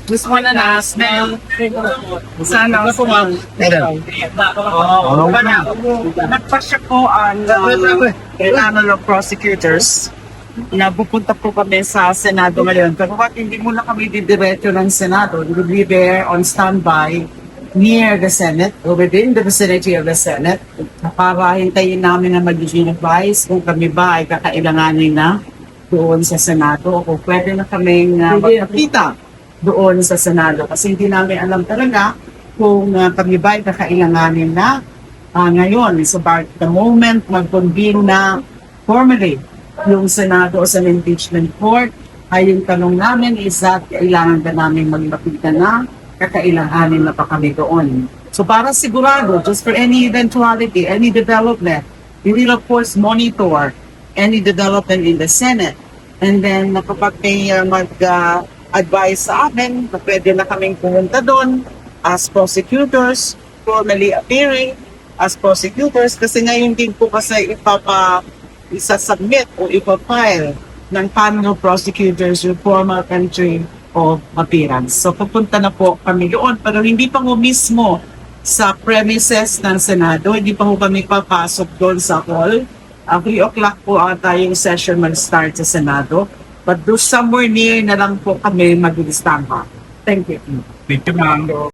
Gusto ko na na-smell. Sana ako mag... Nagpasya po ang panel of prosecutors na pupunta po kami sa Senado ngayon. Pero bakit hindi muna kami didiretso ng Senado? We will be there on standby near the Senate or within the vicinity of the Senate para hintayin namin na magiging advice kung kami ba ay kakailanganin na doon sa Senado o kung pwede na kaming magkakita doon sa Senado kasi hindi namin alam talaga kung kami ba ay kakailanganin na ngayon. So by the moment mag-convene na formally yung Senado o sa impeachment court ay yung tanong namin is that kailangan ba namin maglapita na kakailanganin na pa kami doon. So para sigurado, just for any eventuality, any development, we will of course monitor any development in the Senate. And then kapag may mag-advise sa amin, na pwede na kaming pumunta doon as prosecutors, formally appearing as prosecutors, kasi ngayon din po kasi isa-submit o ipapile ng panel of prosecutors yung formal entry of appearance. So pupunta na po kami doon, pero hindi pa mo mismo sa premises ng Senado, hindi pa po kami papasok doon sa hall. 3 o'clock po ata yung session mag-start sa Senado. But do somewhere near na lang po kami mag-istamba. Thank you. Thank you, ma'am.